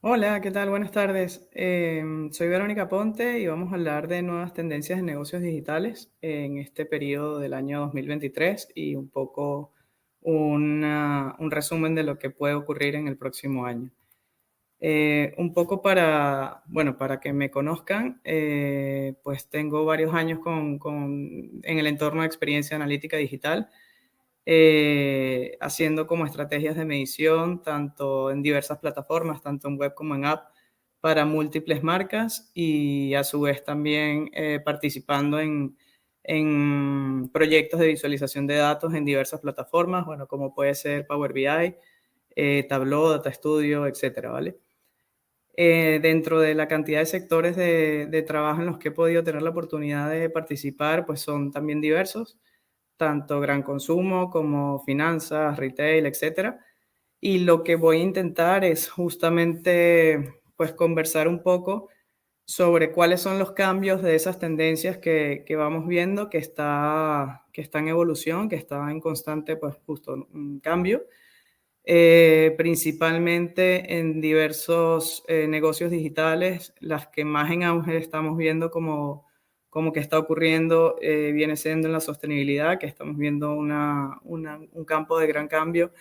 Hola, ¿qué tal? Buenas tardes. Soy Verónica Ponte y vamos a hablar de nuevas tendencias en negocios digitales en este periodo del año 2023 y un poco un resumen de lo que puede ocurrir en el próximo año. Un poco para que me conozcan, pues tengo varios años en el entorno de experiencia analítica digital, haciendo como estrategias de medición, tanto en diversas plataformas, tanto en web como en app, para múltiples marcas y a su vez también participando en proyectos de visualización de datos en diversas plataformas, bueno, como puede ser Power BI, Tableau, Data Studio, etcétera, ¿vale? Dentro de la cantidad de sectores de trabajo en los que he podido tener la oportunidad de participar, pues son también diversos, tanto gran consumo como finanzas, retail, etcétera. Y lo que voy a intentar es justamente, pues, conversar un poco sobre cuáles son los cambios de esas tendencias que vamos viendo, que está en evolución, que está en constante, pues, justo, cambio, principalmente en diversos negocios digitales. Las que más en auge estamos viendo como que está ocurriendo viene siendo en la sostenibilidad, que estamos viendo un campo de gran cambio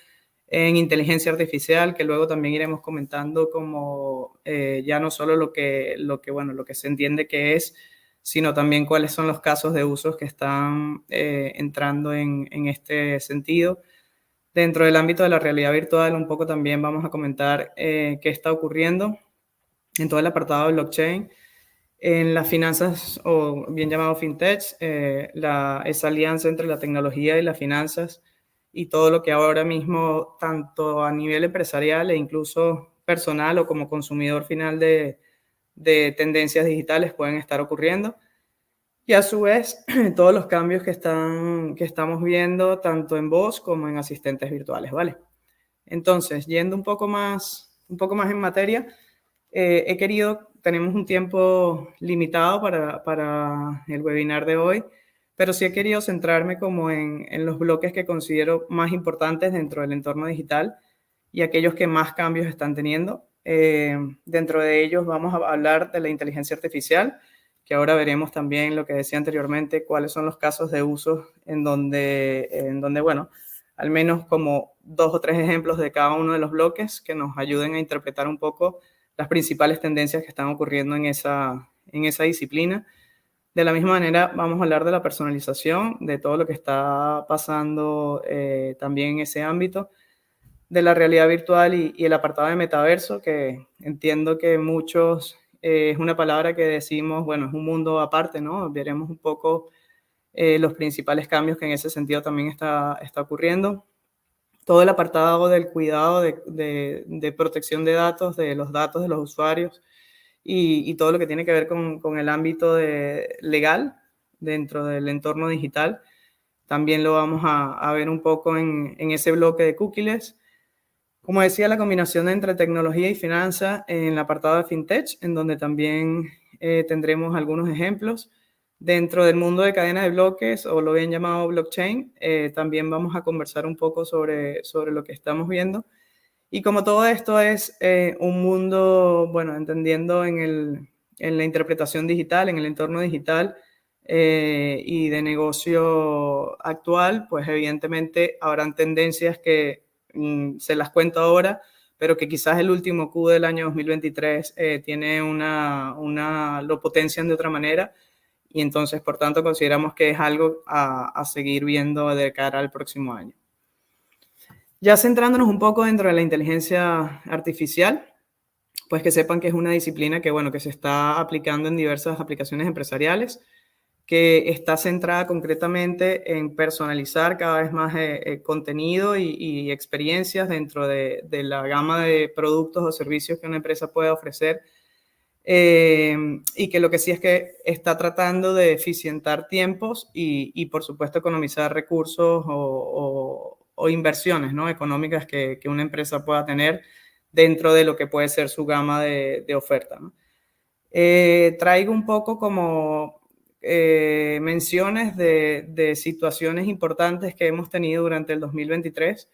en inteligencia artificial, que luego también iremos comentando como ya no solo lo que se entiende que es, sino también cuáles son los casos de usos que están entrando en este sentido. Dentro del ámbito de la realidad virtual, un poco también vamos a comentar qué está ocurriendo en todo el apartado de blockchain, en las finanzas, o bien llamado fintech, esa alianza entre la tecnología y las finanzas y todo lo que ahora mismo, tanto a nivel empresarial e incluso personal o como consumidor final de tendencias digitales pueden estar ocurriendo. Y a su vez, todos los cambios que estamos viendo tanto en voz como en asistentes virtuales, ¿vale? Entonces, yendo un poco más en materia, tenemos un tiempo limitado para el webinar de hoy, pero sí he querido centrarme como en los bloques que considero más importantes dentro del entorno digital y aquellos que más cambios están teniendo. Dentro de ellos vamos a hablar de la inteligencia artificial, que ahora veremos también lo que decía anteriormente, cuáles son los casos de uso bueno, al menos como dos o tres ejemplos de cada uno de los bloques que nos ayuden a interpretar un poco las principales tendencias que están ocurriendo en esa disciplina. De la misma manera, vamos a hablar de la personalización, de todo lo que está pasando también en ese ámbito, de la realidad virtual y el apartado de metaverso, que entiendo que muchos es una palabra que decimos, bueno, es un mundo aparte, ¿no? Veremos un poco los principales cambios que en ese sentido también está ocurriendo. Todo el apartado del cuidado de protección de datos, de los datos de los usuarios y todo lo que tiene que ver con el ámbito legal dentro del entorno digital. También lo vamos a ver un poco en ese bloque de cookies. Como decía, la combinación entre tecnología y finanzas en el apartado de fintech, en donde también tendremos algunos ejemplos. Dentro del mundo de cadena de bloques, o lo bien llamado blockchain, también vamos a conversar un poco sobre lo que estamos viendo. Y como todo esto es un mundo, bueno, entendiendo en la interpretación digital, en el entorno digital y de negocio actual, pues evidentemente habrán tendencias que se las cuento ahora, pero que quizás el último Q del año 2023 tiene lo potencian de otra manera y entonces, por tanto, consideramos que es algo a seguir viendo de cara al próximo año. Ya centrándonos un poco dentro de la inteligencia artificial, pues que sepan que es una disciplina que, bueno, que se está aplicando en diversas aplicaciones empresariales, que está centrada concretamente en personalizar cada vez más contenido y experiencias dentro de la gama de productos o servicios que una empresa puede ofrecer. Y que lo que sí es que está tratando de eficientar tiempos y por supuesto, economizar recursos o inversiones, ¿no?, económicas que una empresa pueda tener dentro de lo que puede ser su gama de oferta, ¿no? Traigo un poco como menciones de situaciones importantes que hemos tenido durante el 2023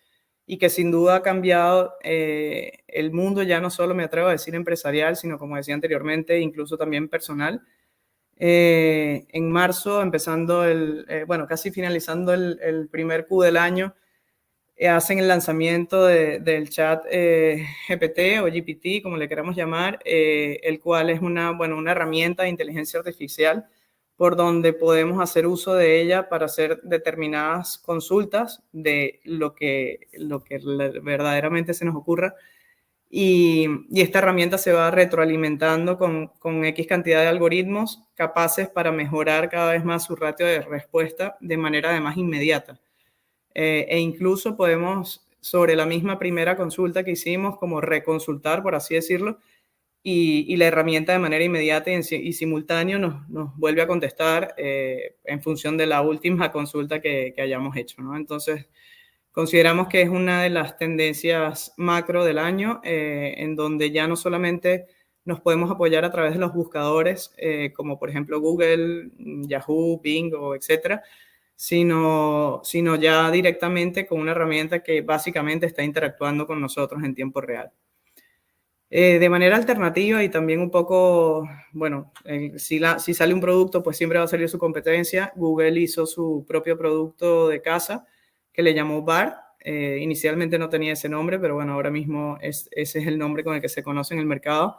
y que sin duda ha cambiado el mundo, ya no solo me atrevo a decir empresarial, sino como decía anteriormente, incluso también personal. En marzo, bueno, casi finalizando el primer Q del año, hacen el lanzamiento del chat GPT o GPT, como le queramos llamar, el cual es una herramienta de inteligencia artificial por donde podemos hacer uso de ella para hacer determinadas consultas de lo que verdaderamente se nos ocurra. Y esta herramienta se va retroalimentando con X cantidad de algoritmos capaces para mejorar cada vez más su ratio de respuesta de manera además inmediata. E incluso podemos, sobre la misma primera consulta que hicimos, como reconsultar, por así decirlo, y la herramienta de manera inmediata y simultáneo nos vuelve a contestar en función de la última consulta que hayamos hecho, ¿no? Entonces, consideramos que es una de las tendencias macro del año, en donde ya no solamente nos podemos apoyar a través de los buscadores, como por ejemplo Google, Yahoo, Bing o etcétera, sino ya directamente con una herramienta que básicamente está interactuando con nosotros en tiempo real. De manera alternativa y también un poco, bueno, si sale un producto, pues siempre va a salir su competencia. Google hizo su propio producto de casa que le llamó Bard. Inicialmente no tenía ese nombre, pero bueno, ahora mismo ese es el nombre con el que se conoce en el mercado,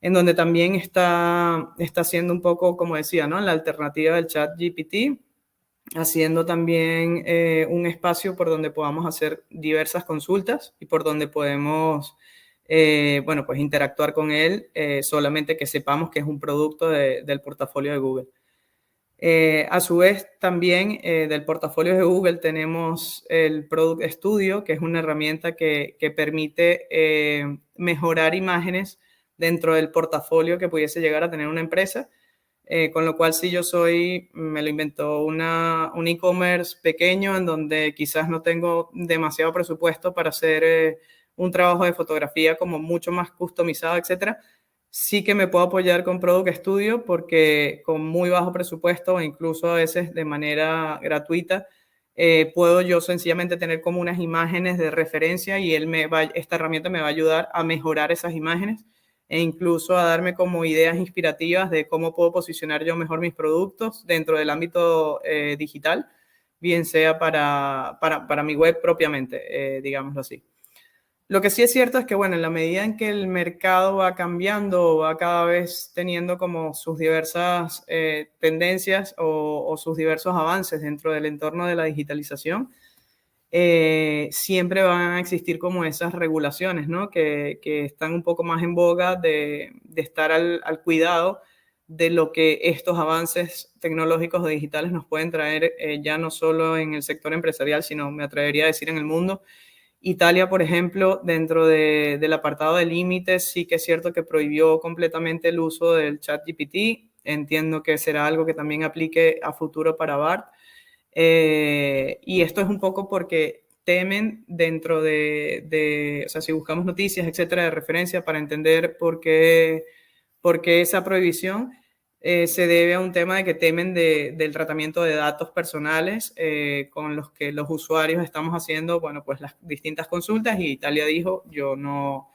en donde también está haciendo un poco, como decía, ¿no? La alternativa del chat GPT, haciendo también un espacio por donde podamos hacer diversas consultas y por donde podemos, bueno, pues interactuar con él, solamente que sepamos que es un producto del portafolio de Google. A su vez, también del portafolio de Google tenemos el Product Studio, que es una herramienta que permite mejorar imágenes dentro del portafolio que pudiese llegar a tener una empresa. Con lo cual, si yo me lo inventó un e-commerce pequeño en donde quizás no tengo demasiado presupuesto para hacer un trabajo de fotografía como mucho más customizado, etcétera, sí que me puedo apoyar con Product Studio porque con muy bajo presupuesto o incluso a veces de manera gratuita, puedo yo sencillamente tener como unas imágenes de referencia y esta herramienta me va a ayudar a mejorar esas imágenes e incluso a darme como ideas inspirativas de cómo puedo posicionar yo mejor mis productos dentro del ámbito digital, bien sea para mi web propiamente, digámoslo así. Lo que sí es cierto es que, bueno, en la medida en que el mercado va cambiando, va cada vez teniendo como sus diversas tendencias o sus diversos avances dentro del entorno de la digitalización, siempre van a existir como esas regulaciones, ¿no? Que están un poco más en boga de estar al cuidado de lo que estos avances tecnológicos o digitales nos pueden traer, ya no solo en el sector empresarial, sino me atrevería a decir en el mundo. Italia, por ejemplo, dentro del apartado de límites, sí que es cierto que prohibió completamente el uso del chat GPT. Entiendo que será algo que también aplique a futuro para BART. Y esto es un poco porque temen dentro o sea, si buscamos noticias, etcétera, de referencia para entender por qué esa prohibición se debe a un tema de que temen del tratamiento de datos personales con los que los usuarios estamos haciendo, bueno, pues las distintas consultas y Italia dijo, yo no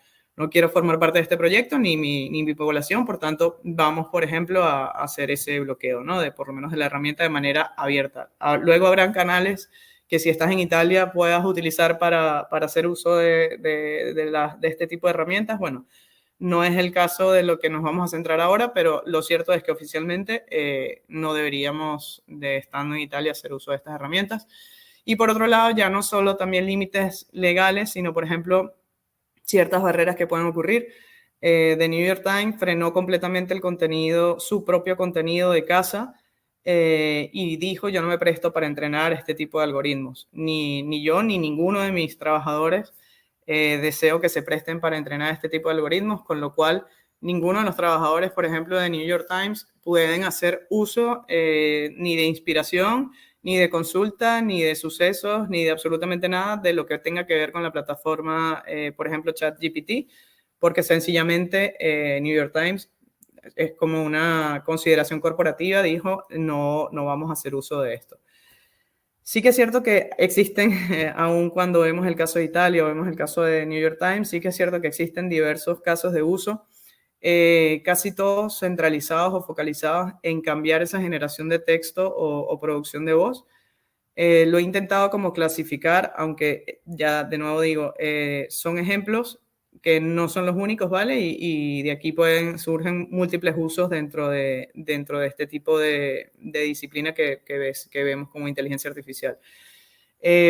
quiero formar parte de este proyecto ni mi población, por tanto, vamos, por ejemplo, a hacer ese bloqueo, ¿no? De por lo menos de la herramienta de manera abierta. Luego habrán canales que si estás en Italia puedas utilizar para hacer uso de este tipo de herramientas. Bueno, no es el caso de lo que nos vamos a centrar ahora, pero lo cierto es que oficialmente no deberíamos, de estando en Italia, hacer uso de estas herramientas. Y por otro lado, ya no solo también límites legales, sino, por ejemplo, ciertas barreras que pueden ocurrir. The New York Times frenó completamente el contenido, su propio contenido de casa, y dijo, yo no me presto para entrenar este tipo de algoritmos. Ni yo, ni ninguno de mis trabajadores deseo que se presten para entrenar este tipo de algoritmos, con lo cual ninguno de los trabajadores, por ejemplo, de New York Times, pueden hacer uso ni de inspiración, ni de consulta, ni de sucesos, ni de absolutamente nada de lo que tenga que ver con la plataforma, por ejemplo, ChatGPT, porque sencillamente New York Times es como una consideración corporativa, dijo, no vamos a hacer uso de esto. Sí que es cierto que existen, aun cuando vemos el caso de Italia o vemos el caso de New York Times, sí que es cierto que existen diversos casos de uso, casi todos centralizados o focalizados en cambiar esa generación de texto o producción de voz. Lo he intentado como clasificar, aunque ya de nuevo digo, son ejemplos que no son los únicos, ¿vale? Y de aquí surgen múltiples usos dentro de este tipo de disciplina que vemos como inteligencia artificial.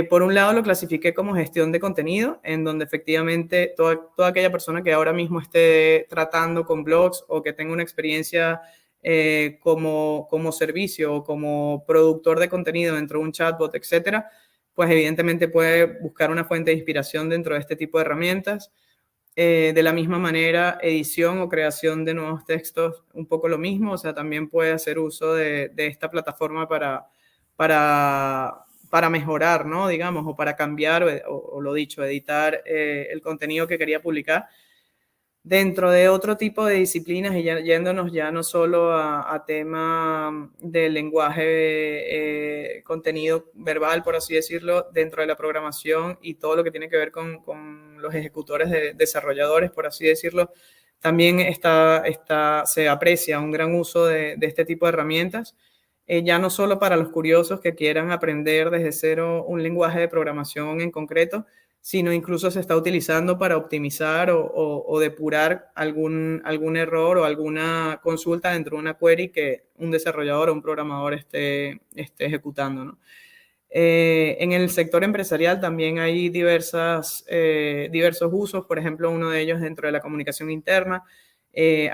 Por un lado lo clasifiqué como gestión de contenido, en donde efectivamente toda aquella persona que ahora mismo esté tratando con blogs o que tenga una experiencia como servicio o como productor de contenido dentro de un chatbot, etcétera, pues evidentemente puede buscar una fuente de inspiración dentro de este tipo de herramientas. De la misma manera, edición o creación de nuevos textos, un poco lo mismo, o sea, también puede hacer uso de esta plataforma para, para mejorar, ¿no? Digamos, o para cambiar, o lo dicho, editar el contenido que quería publicar. Dentro de otro tipo de disciplinas y yéndonos ya no solo a tema del lenguaje, contenido verbal, por así decirlo, dentro de la programación y todo lo que tiene que ver con los ejecutores desarrolladores, por así decirlo, también se aprecia un gran uso de este tipo de herramientas, ya no solo para los curiosos que quieran aprender desde cero un lenguaje de programación en concreto, sino incluso se está utilizando para optimizar o depurar algún error o alguna consulta dentro de una query que un desarrollador o un programador esté ejecutando, ¿no? En el sector empresarial también hay diversos usos, por ejemplo, uno de ellos dentro de la comunicación interna,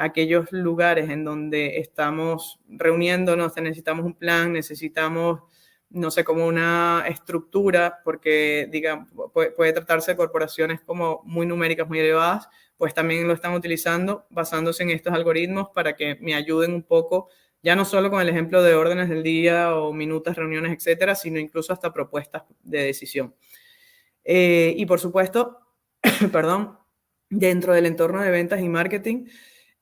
aquellos lugares en donde estamos reuniéndonos, necesitamos un plan, necesitamos, no sé, como una estructura, porque digamos, puede tratarse de corporaciones como muy numéricas, muy elevadas, pues también lo están utilizando basándose en estos algoritmos para que me ayuden un poco, ya no solo con el ejemplo de órdenes del día o minutas, reuniones, etcétera, sino incluso hasta propuestas de decisión. Y por supuesto, perdón, dentro del entorno de ventas y marketing,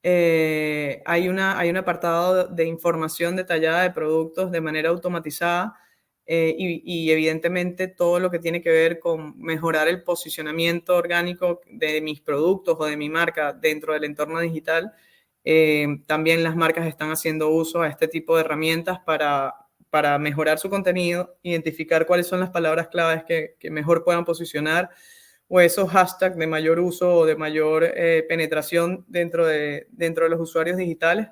hay un apartado de información detallada de productos de manera automatizada, y evidentemente todo lo que tiene que ver con mejorar el posicionamiento orgánico de mis productos o de mi marca dentro del entorno digital. También las marcas están haciendo uso a este tipo de herramientas para mejorar su contenido, identificar cuáles son las palabras claves que mejor puedan posicionar, o esos hashtags de mayor uso o de mayor penetración dentro de los usuarios digitales,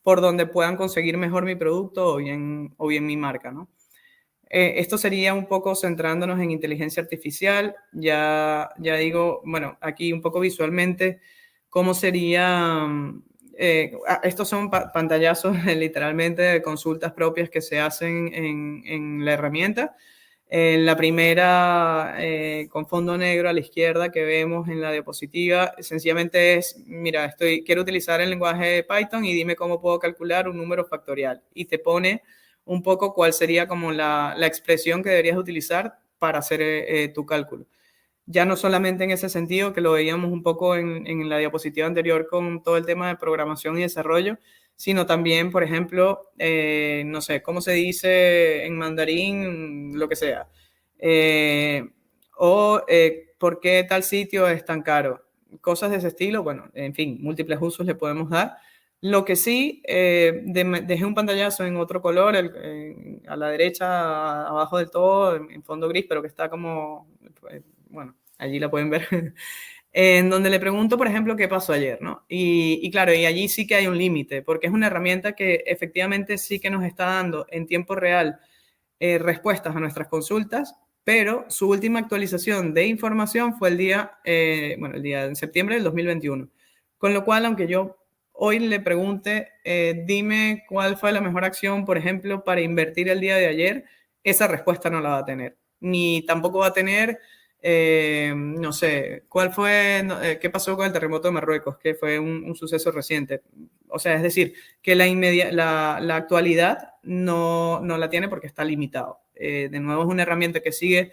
por donde puedan conseguir mejor mi producto o bien mi marca, ¿no? Esto sería un poco centrándonos en inteligencia artificial. Ya digo, bueno, aquí un poco visualmente, cómo sería. Estos son pantallazos literalmente de consultas propias que se hacen en la herramienta. En la primera, con fondo negro a la izquierda que vemos en la diapositiva, sencillamente es, mira, quiero utilizar el lenguaje de Python y dime cómo puedo calcular un número factorial. Y te pone un poco cuál sería como la expresión que deberías utilizar para hacer tu cálculo. Ya no solamente en ese sentido, que lo veíamos un poco en la diapositiva anterior con todo el tema de programación y desarrollo, sino también, por ejemplo, no sé, cómo se dice en mandarín, lo que sea. Eh, por qué tal sitio es tan caro. Cosas de ese estilo, bueno, en fin, múltiples usos le podemos dar. Lo que sí, dejé un pantallazo en otro color, a la derecha, abajo del todo, en fondo gris, pero que está como, pues, bueno, allí la pueden ver, en donde le pregunto, por ejemplo, qué pasó ayer, ¿no? Y claro, y allí sí que hay un límite, porque es una herramienta que efectivamente sí que nos está dando en tiempo real respuestas a nuestras consultas, pero su última actualización de información fue el día de septiembre del 2021. Con lo cual, aunque yo hoy le pregunte, dime cuál fue la mejor acción, por ejemplo, para invertir el día de ayer, esa respuesta no la va a tener. Ni tampoco va a tener, no sé, qué pasó con el terremoto de Marruecos, que fue un suceso reciente. O sea, es decir, que la actualidad no la tiene porque está limitado. De nuevo, es una herramienta que sigue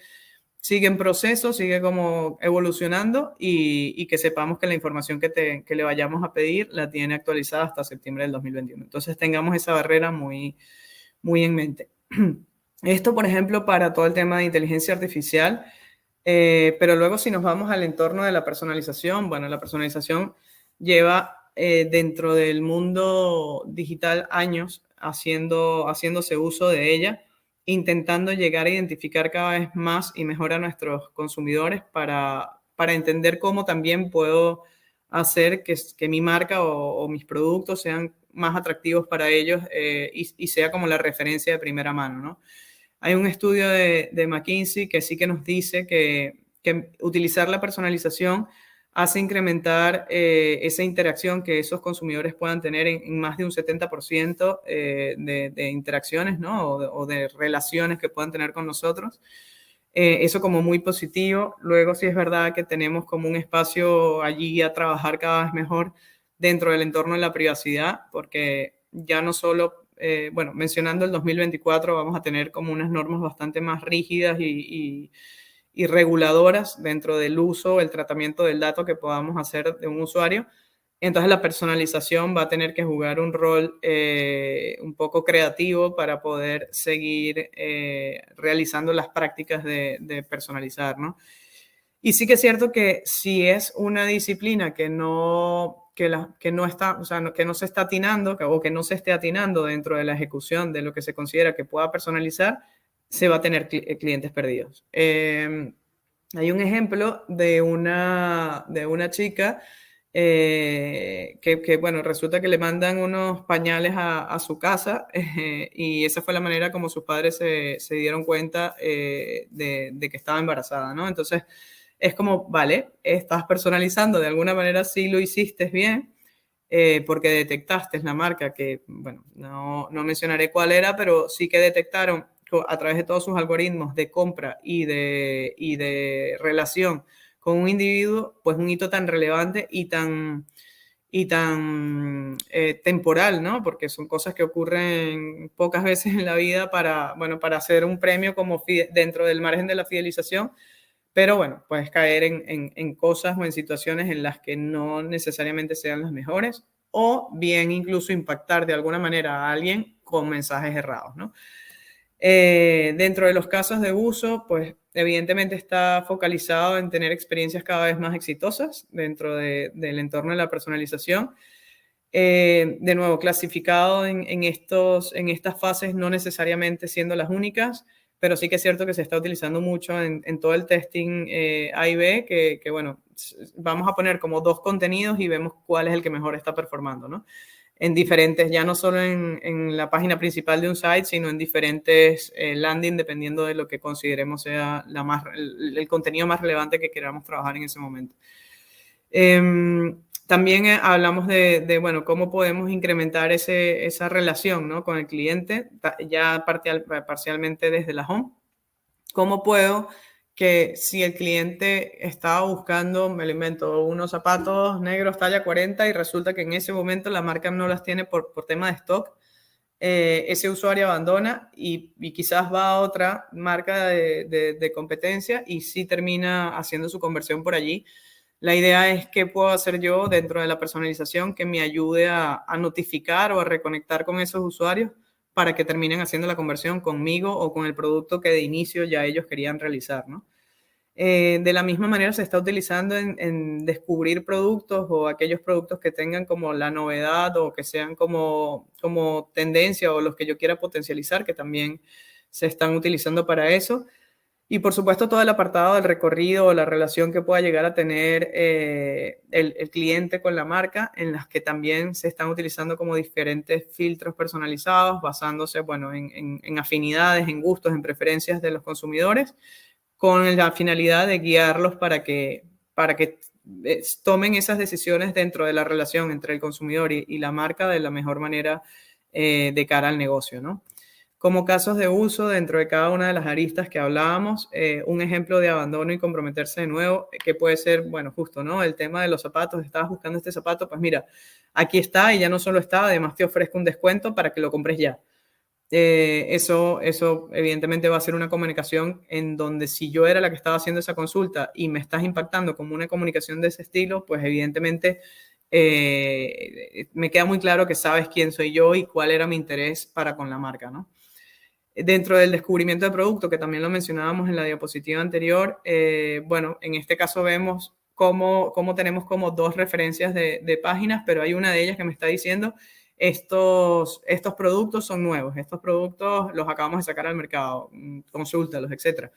en proceso, sigue como evolucionando y que sepamos que la información que le vayamos a pedir la tiene actualizada hasta septiembre del 2021. Entonces tengamos esa barrera muy, muy en mente. Esto, por ejemplo, para todo el tema de inteligencia artificial, pero luego si nos vamos al entorno de la personalización, bueno, la personalización lleva dentro del mundo digital años haciéndose uso de ella, intentando llegar a identificar cada vez más y mejor a nuestros consumidores para entender cómo también puedo hacer que mi marca o mis productos sean más atractivos para ellos y sea como la referencia de primera mano, ¿no? Hay un estudio de McKinsey que sí que nos dice que utilizar la personalización hace incrementar esa interacción que esos consumidores puedan tener en más de un 70% de interacciones, ¿no? O de relaciones que puedan tener con nosotros. Eso como muy positivo. Luego sí es verdad que tenemos como un espacio allí a trabajar cada vez mejor dentro del entorno de la privacidad, porque ya no solo, bueno, mencionando el 2024, vamos a tener como unas normas bastante más rígidas y reguladoras dentro del uso, el tratamiento del dato que podamos hacer de un usuario. Entonces la personalización va a tener que jugar un rol un poco creativo para poder seguir realizando las prácticas de personalizar, ¿no? Y sí que es cierto que si es una disciplina que no está, o sea, que no se está atinando o que no se esté atinando dentro de la ejecución de lo que se considera que pueda personalizar, se va a tener clientes perdidos. Hay un ejemplo de una chica bueno, resulta que le mandan unos pañales a su casa y esa fue la manera como sus padres se dieron cuenta de que estaba embarazada, ¿no? Entonces, es como, vale, estás personalizando, de alguna manera sí lo hiciste bien, porque detectaste la marca que, bueno, no mencionaré cuál era, pero sí que detectaron a través de todos sus algoritmos de compra y de relación con un individuo, pues un hito tan relevante y tan temporal, ¿no? Porque son cosas que ocurren pocas veces en la vida para, bueno, para hacer un premio como dentro del margen de la fidelización, pero bueno, puedes caer en cosas o en situaciones en las que no necesariamente sean las mejores o bien incluso impactar de alguna manera a alguien con mensajes errados, ¿no? Dentro de los casos de uso, pues evidentemente está focalizado en tener experiencias cada vez más exitosas dentro del entorno de la personalización. De nuevo, clasificado en estas fases, no necesariamente siendo las únicas, pero sí que es cierto que se está utilizando mucho en todo el testing A y B, que bueno, vamos a poner como dos contenidos y vemos cuál es el que mejor está performando, ¿no? En diferentes, ya no solo en la página principal de un site, sino en diferentes landing, dependiendo de lo que consideremos sea el contenido más relevante que queramos trabajar en ese momento. También hablamos bueno, cómo podemos incrementar esa relación, ¿no? Con el cliente, ya parcialmente desde la home. ¿Cómo puedo que si el cliente estaba buscando, me lo invento, unos zapatos negros talla 40 y resulta que en ese momento la marca no las tiene por tema de stock, ese usuario abandona y quizás va a otra marca de competencia y sí termina haciendo su conversión por allí? La idea es qué puedo hacer yo dentro de la personalización que me ayude a notificar o a reconectar con esos usuarios para que terminen haciendo la conversión conmigo o con el producto que de inicio ya ellos querían realizar, ¿no? De la misma manera se está utilizando en descubrir productos o aquellos productos que tengan como la novedad o que sean como tendencia o los que yo quiera potencializar, que también se están utilizando para eso. Y por supuesto todo el apartado del recorrido o la relación que pueda llegar a tener el cliente con la marca, en las que también se están utilizando como diferentes filtros personalizados, basándose, bueno, en afinidades, en gustos, en preferencias de los consumidores, con la finalidad de guiarlos para que tomen esas decisiones dentro de la relación entre el consumidor y la marca de la mejor manera de cara al negocio, ¿no? Como casos de uso dentro de cada una de las aristas que hablábamos, un ejemplo de abandono y comprometerse de nuevo, que puede ser, bueno, justo, ¿no? El tema de los zapatos, estabas buscando este zapato, pues mira, aquí está y ya no solo está, además te ofrezco un descuento para que lo compres ya. Eso evidentemente va a ser una comunicación en donde si yo era la que estaba haciendo esa consulta y me estás impactando como una comunicación de ese estilo, pues evidentemente me queda muy claro que sabes quién soy yo y cuál era mi interés para con la marca, ¿no? Dentro del descubrimiento de producto, que también lo mencionábamos en la diapositiva anterior, bueno, en este caso vemos cómo tenemos como dos referencias de páginas, pero hay una de ellas que me está diciendo estos productos son nuevos, estos productos los acabamos de sacar al mercado, consúltalos, etcétera.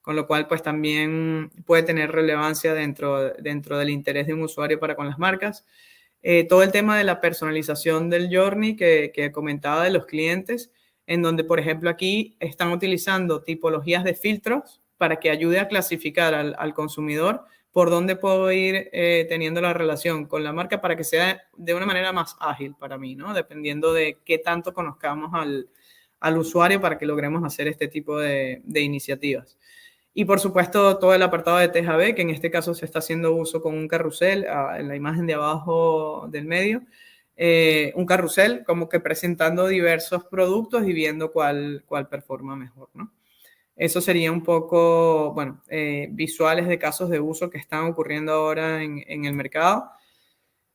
Con lo cual, pues también puede tener relevancia dentro del interés de un usuario para con las marcas. Todo el tema de la personalización del journey que comentaba de los clientes, en donde, por ejemplo, aquí están utilizando tipologías de filtros para que ayude a clasificar al consumidor por dónde puedo ir teniendo la relación con la marca para que sea de una manera más ágil para mí, ¿no? Dependiendo de qué tanto conozcamos al usuario para que logremos hacer este tipo de iniciativas. Y por supuesto todo el apartado de TJB, que en este caso se está haciendo uso con un carrusel, en la imagen de abajo del medio, un carrusel como que presentando diversos productos y viendo cuál performa mejor, ¿no? Eso sería un poco, bueno, visuales de casos de uso que están ocurriendo ahora en el mercado.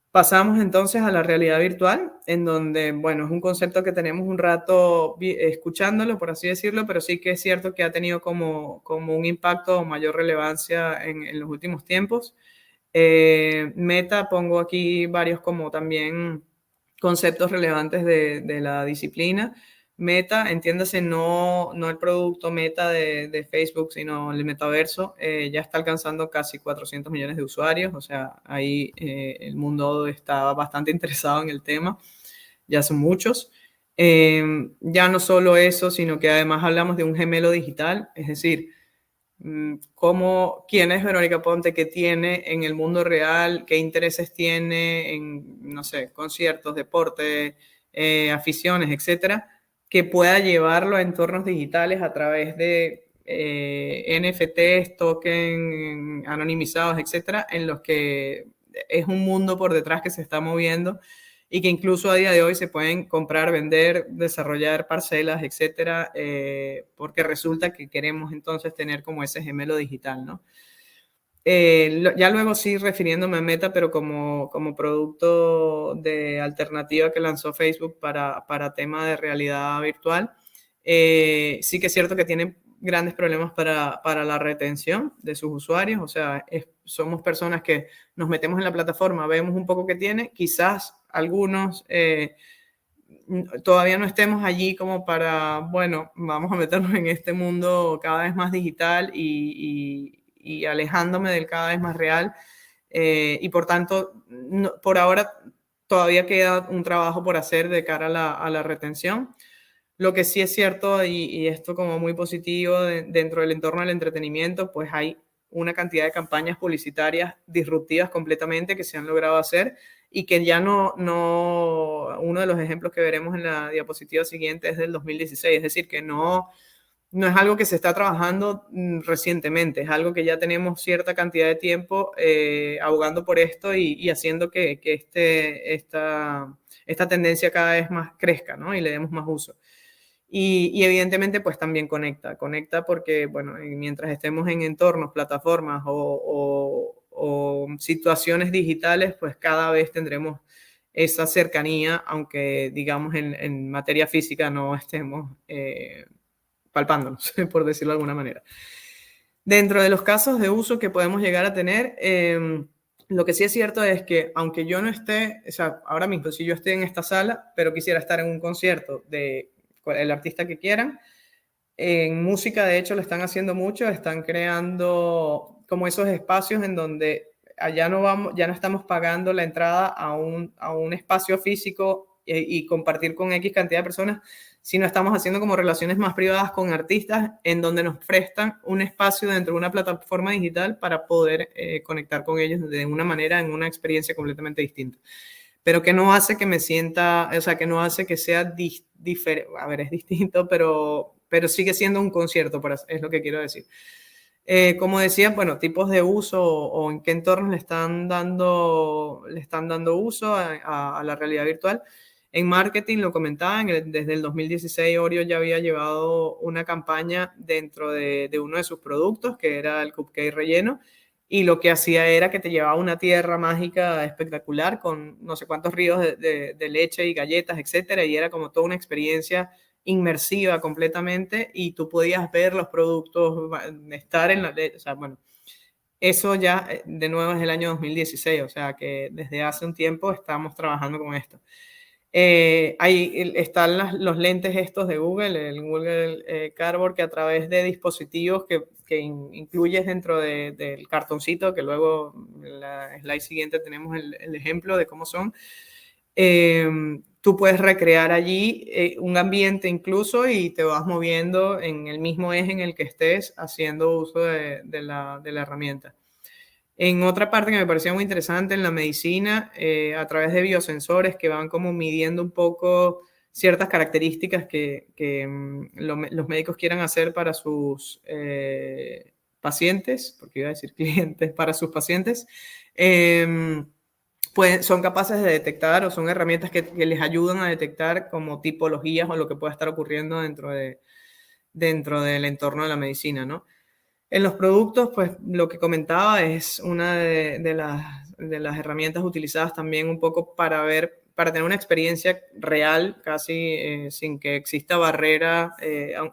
Pasamos entonces a la realidad virtual, en donde, bueno, es un concepto que tenemos un rato escuchándolo, por así decirlo, pero sí que es cierto que ha tenido como un impacto o mayor relevancia en los últimos tiempos. Meta, pongo aquí varios como también conceptos relevantes de la disciplina. Meta, entiéndase, no el producto Meta de Facebook, sino el metaverso, ya está alcanzando casi 400 millones de usuarios, o sea, ahí el mundo está bastante interesado en el tema, ya son muchos. Ya no solo eso, sino que además hablamos de un gemelo digital, es decir, quién es Verónica Ponte, qué tiene en el mundo real, qué intereses tiene en, no sé, conciertos, deporte, aficiones, etcétera, que pueda llevarlo a entornos digitales a través de NFTs, tokens anonimizados, etcétera, en los que es un mundo por detrás que se está moviendo y que incluso a día de hoy se pueden comprar, vender, desarrollar parcelas, etcétera, porque resulta que queremos entonces tener como ese gemelo digital, ¿no? Ya luego sí refiriéndome a Meta, pero como producto de alternativa que lanzó Facebook para tema de realidad virtual, sí que es cierto que tiene grandes problemas para la retención de sus usuarios, o sea, somos personas que nos metemos en la plataforma, vemos un poco que tiene, quizás algunos todavía no estemos allí como para, bueno, vamos a meternos en este mundo cada vez más digital y alejándome del cada vez más real. Y por tanto, por ahora todavía queda un trabajo por hacer de cara a la retención. Lo que sí es cierto, y esto como muy positivo dentro del entorno del entretenimiento, pues hay una cantidad de campañas publicitarias disruptivas completamente que se han logrado hacer y que ya uno de los ejemplos que veremos en la diapositiva siguiente es del 2016, es decir, que no es algo que se está trabajando recientemente, es algo que ya tenemos cierta cantidad de tiempo abogando por esto y haciendo que esta tendencia cada vez más crezca, ¿no? Y le demos más uso. Y evidentemente pues también conecta porque, bueno, mientras estemos en entornos, plataformas o situaciones digitales, pues cada vez tendremos esa cercanía, aunque digamos en materia física no estemos palpándonos, por decirlo de alguna manera. Dentro de los casos de uso que podemos llegar a tener, lo que sí es cierto es que aunque yo no esté, o sea, ahora mismo si yo estoy en esta sala, pero quisiera estar en un concierto de el artista que quieran, en música de hecho lo están haciendo mucho, están creando como esos espacios en donde allá ya no estamos pagando la entrada a un espacio físico y compartir con X cantidad de personas, sino estamos haciendo como relaciones más privadas con artistas en donde nos prestan un espacio dentro de una plataforma digital para poder conectar con ellos de una manera, en una experiencia completamente distinta. Pero que no hace que me sienta, o sea, que no hace que sea diferente, a ver, es distinto, pero sigue siendo un concierto, es lo que quiero decir. Como decía, bueno, tipos de uso o en qué entornos le están dando uso a la realidad virtual. En marketing, lo comentaba, desde el 2016 Oreo ya había llevado una campaña dentro de uno de sus productos, que era el cupcake relleno, y lo que hacía era que te llevaba a una tierra mágica espectacular con no sé cuántos ríos de leche y galletas, etcétera, y era como toda una experiencia inmersiva completamente y tú podías ver los productos, estar en la... O sea, bueno, eso ya de nuevo es el año 2016, o sea que desde hace un tiempo estamos trabajando con esto. Ahí están los lentes estos de Google, el Google Cardboard, que a través de dispositivos que incluyes dentro del cartoncito, que luego en la slide siguiente tenemos el ejemplo de cómo son, tú puedes recrear allí un ambiente incluso y te vas moviendo en el mismo eje en el que estés haciendo uso de la herramienta. En otra parte que me parecía muy interesante en la medicina, a través de biosensores que van como midiendo un poco ciertas características que los médicos quieran hacer para sus pacientes, porque iba a decir clientes, para sus pacientes, pues son capaces de detectar o son herramientas que les ayudan a detectar como tipologías o lo que pueda estar ocurriendo dentro del entorno de la medicina, ¿no? En los productos, pues lo que comentaba es una de las herramientas utilizadas también un poco para ver, para tener una experiencia real, casi sin que exista barrera,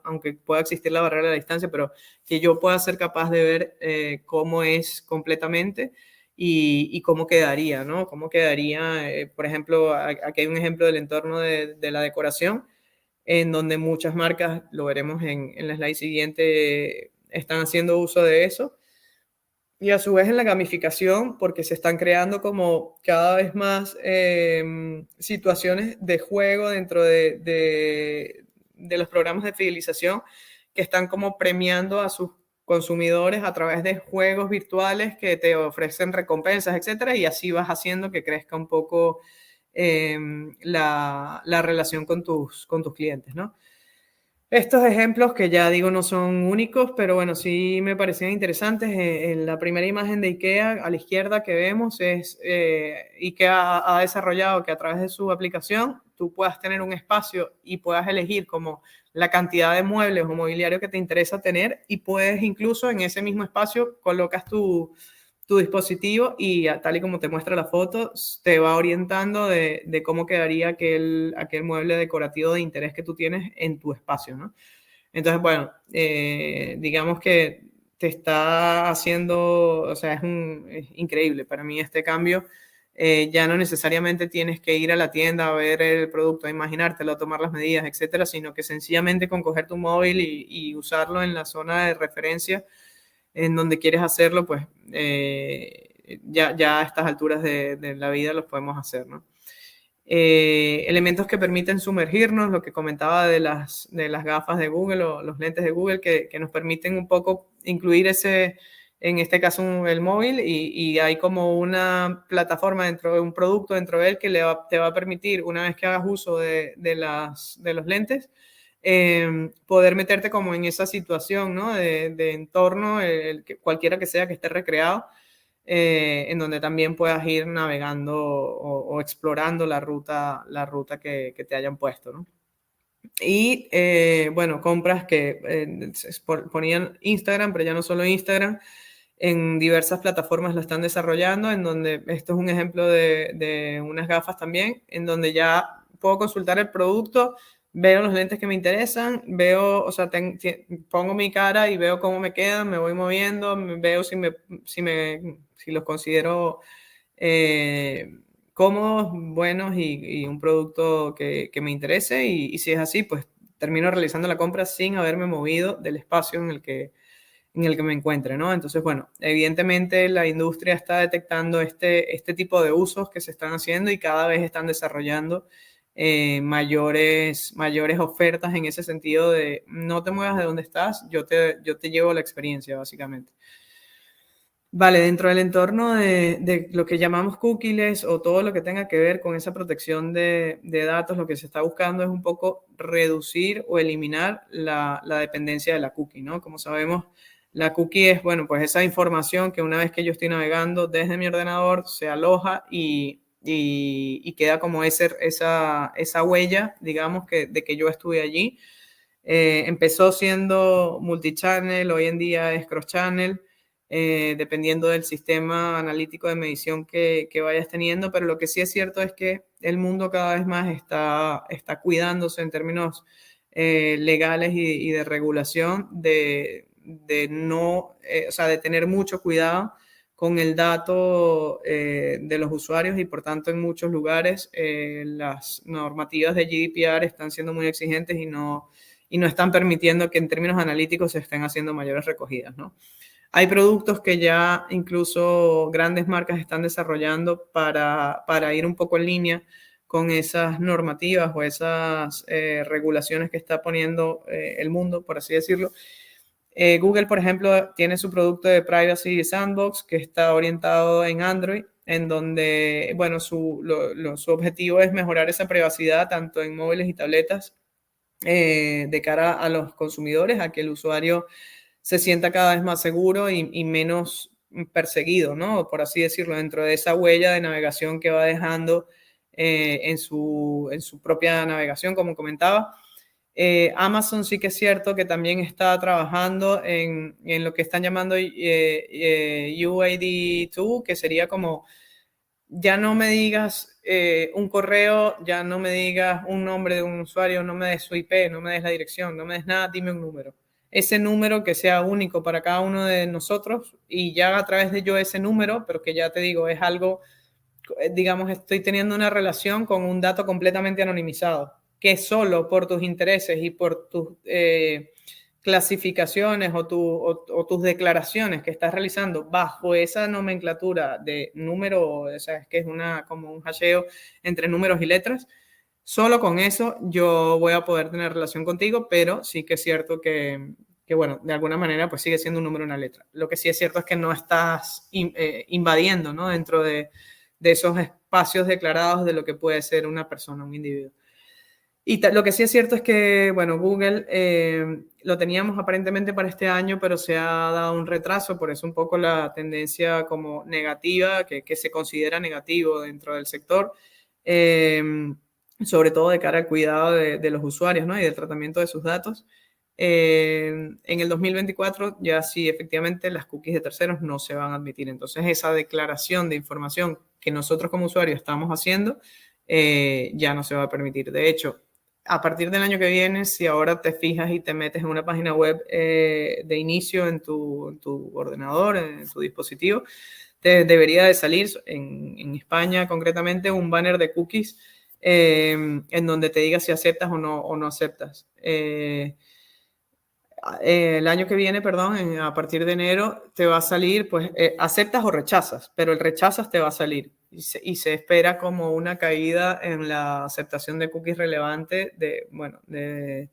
aunque pueda existir la barrera de la distancia, pero que yo pueda ser capaz de ver cómo es completamente y cómo quedaría, ¿no? Cómo quedaría, por ejemplo, aquí hay un ejemplo del entorno de la decoración en donde muchas marcas, lo veremos en la slide siguiente, están haciendo uso de eso. Y a su vez en la gamificación, porque se están creando como cada vez más situaciones de juego dentro de los programas de fidelización que están como premiando a sus consumidores a través de juegos virtuales que te ofrecen recompensas, etcétera, y así vas haciendo que crezca un poco la relación con tus clientes, ¿no? Estos ejemplos que ya digo no son únicos, pero bueno, sí me parecían interesantes. En la primera imagen de IKEA a la izquierda que vemos es IKEA ha desarrollado que a través de su aplicación tú puedas tener un espacio y puedas elegir como la cantidad de muebles o mobiliario que te interesa tener y puedes incluso en ese mismo espacio colocas tu dispositivo y tal y como te muestra la foto, te va orientando de cómo quedaría aquel mueble decorativo de interés que tú tienes en tu espacio, ¿no? Entonces, bueno, digamos que te está haciendo, o sea, es increíble para mí este cambio. Ya no necesariamente tienes que ir a la tienda a ver el producto, a imaginártelo, a tomar las medidas, etcétera, sino que sencillamente con coger tu móvil y usarlo en la zona de referencia en donde quieres hacerlo, pues ya a estas alturas de la vida los podemos hacer, ¿no? Elementos que permiten sumergirnos, lo que comentaba de las gafas de Google o los lentes de Google que nos permiten un poco incluir ese, en este caso el móvil y hay como una plataforma dentro de un producto dentro de él que te va a permitir, una vez que hagas uso de los lentes, poder meterte como en esa situación, ¿no? De entorno, cualquiera que sea que esté recreado, en donde también puedas ir navegando o explorando la ruta que te hayan puesto, ¿no? Y bueno, compras que ponían Instagram, pero ya no solo Instagram, en diversas plataformas lo están desarrollando, en donde esto es un ejemplo de unas gafas también, en donde ya puedo consultar el producto, veo los lentes que me interesan, veo, o sea, pongo mi cara y veo cómo me quedan, me voy moviendo, veo si los considero cómodos, buenos y un producto que me interese y si es así, pues termino realizando la compra sin haberme movido del espacio en el que me encuentre, ¿no? Entonces, bueno, evidentemente la industria está detectando este tipo de usos que se están haciendo y cada vez están desarrollando mayores ofertas en ese sentido de no te muevas de donde estás, yo te llevo la experiencia, básicamente. Vale, dentro del entorno de lo que llamamos cookies o todo lo que tenga que ver con esa protección de datos, lo que se está buscando es un poco reducir o eliminar la dependencia de la cookie, ¿no? Como sabemos, la cookie es, bueno, pues esa información que una vez que yo estoy navegando desde mi ordenador se aloja y queda como esa huella, digamos, de que yo estuve allí. Empezó siendo multichannel, hoy en día es cross-channel, dependiendo del sistema analítico de medición que vayas teniendo, pero lo que sí es cierto es que el mundo cada vez más está cuidándose en términos legales y de regulación de no, o sea, de tener mucho cuidado con el dato de los usuarios y por tanto en muchos lugares las normativas de GDPR están siendo muy exigentes y no están permitiendo que en términos analíticos se estén haciendo mayores recogidas, ¿no? Hay productos que ya incluso grandes marcas están desarrollando para ir un poco en línea con esas normativas o esas regulaciones que está poniendo el mundo, por así decirlo. Google, por ejemplo, tiene su producto de Privacy Sandbox que está orientado en Android, en donde, bueno, su objetivo es mejorar esa privacidad tanto en móviles y tabletas de cara a los consumidores, a que el usuario se sienta cada vez más seguro y menos perseguido, ¿no? Por así decirlo, dentro de esa huella de navegación que va dejando en su propia navegación, como comentaba. Amazon sí que es cierto que también está trabajando en lo que están llamando UAD2, que sería como, ya no me digas un correo, ya no me digas un nombre de un usuario, no me des su IP, no me des la dirección, no me des nada, dime un número. Ese número que sea único para cada uno de nosotros y ya a través de yo ese número, pero que ya te digo, es algo, digamos, estoy teniendo una relación con un dato completamente anonimizado, que solo por tus intereses y por tus clasificaciones o tus declaraciones que estás realizando bajo esa nomenclatura de número, o sea, es que es como un hasheo entre números y letras, solo con eso yo voy a poder tener relación contigo, pero sí que es cierto que bueno, de alguna manera pues sigue siendo un número, una letra. Lo que sí es cierto es que no estás invadiendo, ¿no? Dentro de esos espacios declarados de lo que puede ser una persona, un individuo. Y lo que sí es cierto es que, bueno, Google lo teníamos aparentemente para este año, pero se ha dado un retraso, por eso un poco la tendencia como negativa, que se considera negativo dentro del sector, sobre todo de cara al cuidado de los usuarios, ¿no? Y del tratamiento de sus datos. En el 2024 ya sí, efectivamente, las cookies de terceros no se van a admitir. Entonces, esa declaración de información que nosotros como usuarios estamos haciendo ya no se va a permitir. De hecho, a partir del año que viene, si ahora te fijas y te metes en una página web de inicio en tu ordenador, en tu dispositivo, te debería de salir en España concretamente un banner de cookies en donde te diga si aceptas o no aceptas. El año que viene, perdón, a partir de enero, te va a salir, pues, aceptas o rechazas, pero el rechazas te va a salir y se espera como una caída en la aceptación de cookies relevante bueno, de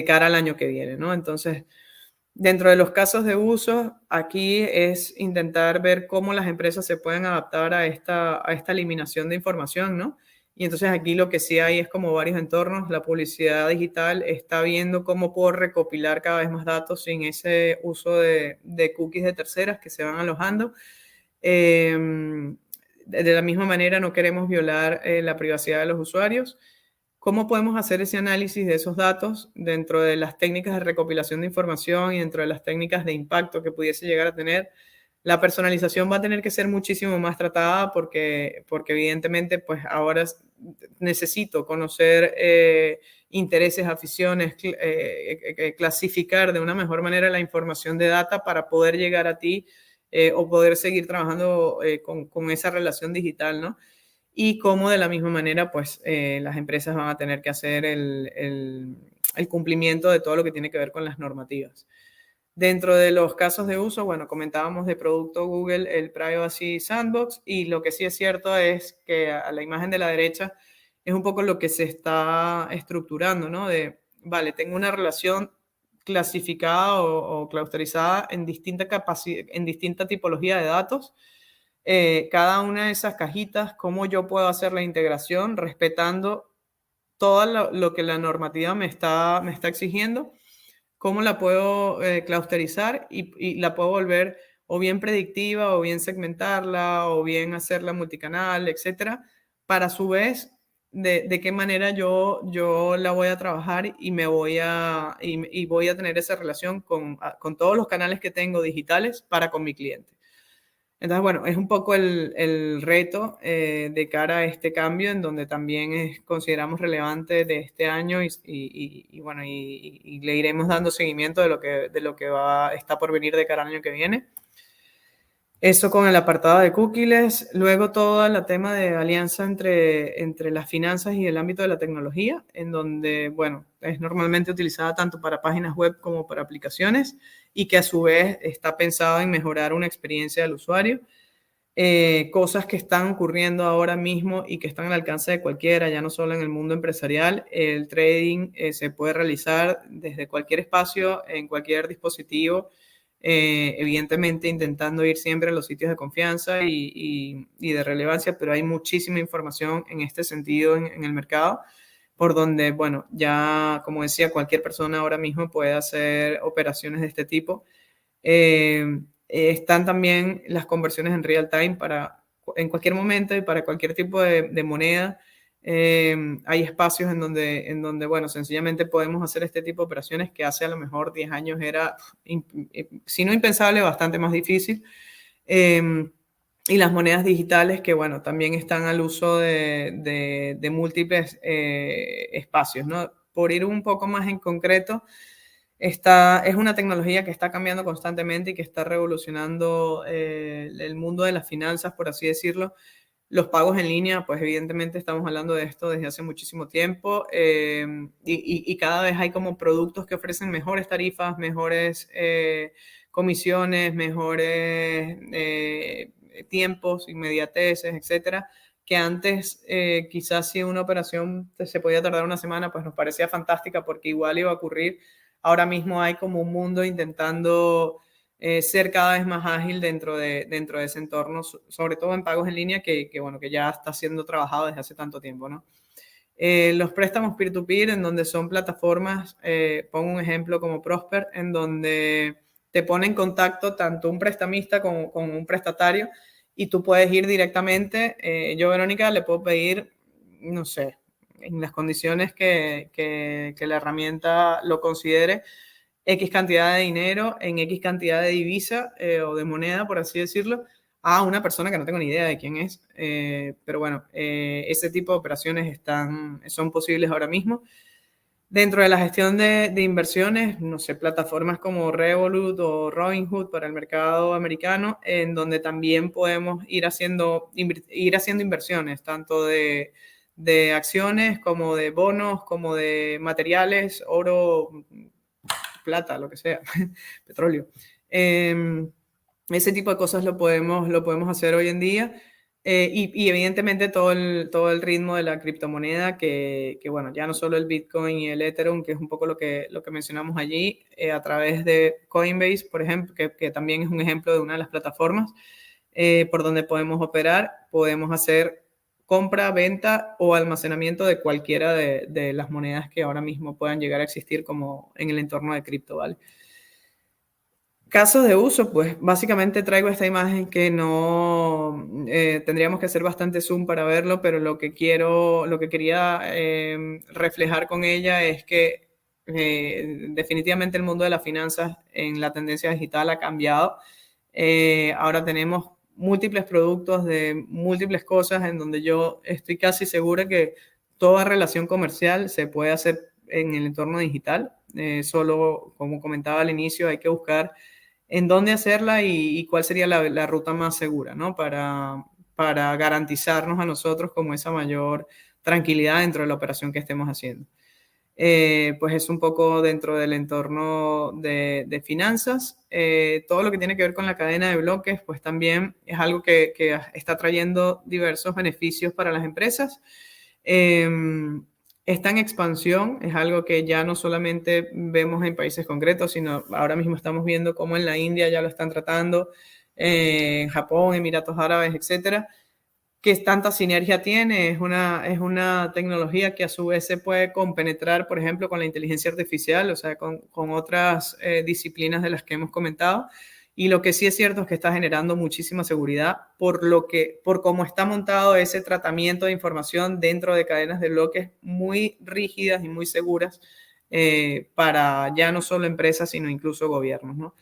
cara al año que viene, ¿no? Entonces, dentro de los casos de uso, aquí es intentar ver cómo las empresas se pueden adaptar a esta eliminación de información, ¿no? Y entonces aquí lo que sí hay es como varios entornos. La publicidad digital está viendo cómo puedo recopilar cada vez más datos sin ese uso de cookies de terceras que se van alojando. De la misma manera, no queremos violar la privacidad de los usuarios. ¿Cómo podemos hacer ese análisis de esos datos dentro de las técnicas de recopilación de información y dentro de las técnicas de impacto que pudiese llegar a tener? La personalización va a tener que ser muchísimo más tratada porque evidentemente pues ahora necesito conocer intereses, aficiones, clasificar de una mejor manera la información de data para poder llegar a ti o poder seguir trabajando con esa relación digital, ¿no? Y cómo de la misma manera, pues las empresas van a tener que hacer el cumplimiento de todo lo que tiene que ver con las normativas. Dentro de los casos de uso, bueno, comentábamos de producto Google el Privacy Sandbox y lo que sí es cierto es que a la imagen de la derecha es un poco lo que se está estructurando, ¿no? Vale, tengo una relación clasificada o clausterizada en en distinta tipología de datos. Cada una de esas cajitas, cómo yo puedo hacer la integración respetando todo lo que la normativa me está exigiendo, cómo la puedo clausterizar y la puedo volver o bien predictiva o bien segmentarla o bien hacerla multicanal, etcétera, para a su vez de qué manera yo la voy a trabajar y y voy a tener esa relación con todos los canales que tengo digitales para con mi cliente. Entonces, bueno, es un poco el reto de cara a este cambio, en donde también consideramos relevante de este año y bueno, y le iremos dando seguimiento de lo que está por venir de cara al año que viene. Eso con el apartado de cookies, luego todo el tema de alianza entre las finanzas y el ámbito de la tecnología, en donde, bueno, es normalmente utilizada tanto para páginas web como para aplicaciones y que a su vez está pensado en mejorar una experiencia del usuario. Cosas que están ocurriendo ahora mismo y que están al alcance de cualquiera, ya no solo en el mundo empresarial. El trading se puede realizar desde cualquier espacio, en cualquier dispositivo, evidentemente intentando ir siempre a los sitios de confianza y de relevancia, pero hay muchísima información en este sentido en el mercado, por donde, bueno, ya como decía, cualquier persona ahora mismo puede hacer operaciones de este tipo. Están también las conversiones en real time en cualquier momento y para cualquier tipo de moneda. Hay espacios en donde, bueno, sencillamente podemos hacer este tipo de operaciones que hace a lo mejor 10 años era, si no impensable, bastante más difícil. Y las monedas digitales que, bueno, también están al uso de múltiples espacios, ¿no? Por ir un poco más en concreto, es una tecnología que está cambiando constantemente y que está revolucionando el mundo de las finanzas, por así decirlo. Los pagos en línea, pues evidentemente estamos hablando de esto desde hace muchísimo tiempo y cada vez hay como productos que ofrecen mejores tarifas, mejores comisiones, mejores tiempos, inmediateces, etcétera, que antes quizás si una operación se podía tardar una semana, pues nos parecía fantástica porque igual iba a ocurrir. Ahora mismo hay como un mundo intentando ser cada vez más ágil dentro de ese entorno, sobre todo en pagos en línea, bueno, que ya está siendo trabajado desde hace tanto tiempo, ¿no? Los préstamos peer-to-peer, en donde son plataformas, pongo un ejemplo como Prosper, en donde te pone en contacto tanto un prestamista con un prestatario y tú puedes ir directamente. Yo, Verónica, le puedo pedir, no sé, en las condiciones que la herramienta lo considere, X cantidad de dinero en X cantidad de divisa o de moneda, por así decirlo, a una persona que no tengo ni idea de quién es. Pero bueno, ese tipo de operaciones son posibles ahora mismo. Dentro de la gestión de inversiones, no sé, plataformas como Revolut o Robinhood para el mercado americano, en donde también podemos ir haciendo inversiones, tanto de acciones como de bonos, como de materiales, oro, plata, lo que sea, petróleo. Ese tipo de cosas lo podemos hacer hoy en día. Y evidentemente todo el ritmo de la criptomoneda, bueno, ya no solo el Bitcoin y el Ethereum, que es un poco lo que mencionamos allí, a través de Coinbase, por ejemplo, que también es un ejemplo de una de las plataformas por donde podemos operar, podemos hacer compra, venta o almacenamiento de cualquiera de las monedas que ahora mismo puedan llegar a existir como en el entorno de cripto, ¿vale? Casos de uso, pues básicamente traigo esta imagen que no tendríamos que hacer bastante zoom para verlo, pero lo que quería reflejar con ella es que definitivamente el mundo de las finanzas en la tendencia digital ha cambiado. Ahora tenemos múltiples productos de múltiples cosas en donde yo estoy casi segura que toda relación comercial se puede hacer en el entorno digital. Solo, como comentaba al inicio, hay que buscar en dónde hacerla y cuál sería la ruta más segura, ¿no? Para garantizarnos a nosotros como esa mayor tranquilidad dentro de la operación que estemos haciendo. Pues es un poco dentro del entorno de finanzas. Todo lo que tiene que ver con la cadena de bloques, pues también es algo que está trayendo diversos beneficios para las empresas. Está en expansión, es algo que ya no solamente vemos en países concretos, sino ahora mismo estamos viendo cómo en la India ya lo están tratando, en Japón, Emiratos Árabes, etcétera. Que tanta sinergia tiene, es una tecnología que a su vez se puede compenetrar, por ejemplo, con la inteligencia artificial, o sea, con otras disciplinas de las que hemos comentado. Y lo que sí es cierto es que está generando muchísima seguridad por cómo está montado ese tratamiento de información dentro de cadenas de bloques muy rígidas y muy seguras para ya no solo empresas, sino incluso gobiernos, ¿no?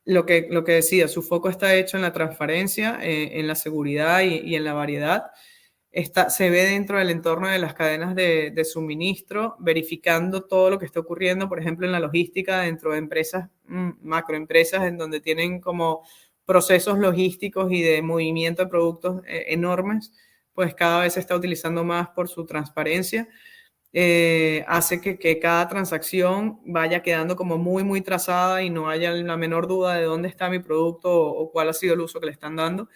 lo que decía, su foco está hecho en la transparencia, en la seguridad y en la variedad. Se ve dentro del entorno de las cadenas de suministro, verificando todo lo que está ocurriendo, por ejemplo, en la logística, dentro de empresas, macroempresas, en donde tienen como procesos logísticos y de movimiento de productos enormes, pues cada vez se está utilizando más por su transparencia. Hace que cada transacción vaya quedando como muy, muy trazada y no haya la menor duda de dónde está mi producto o cuál ha sido el uso que le están dando.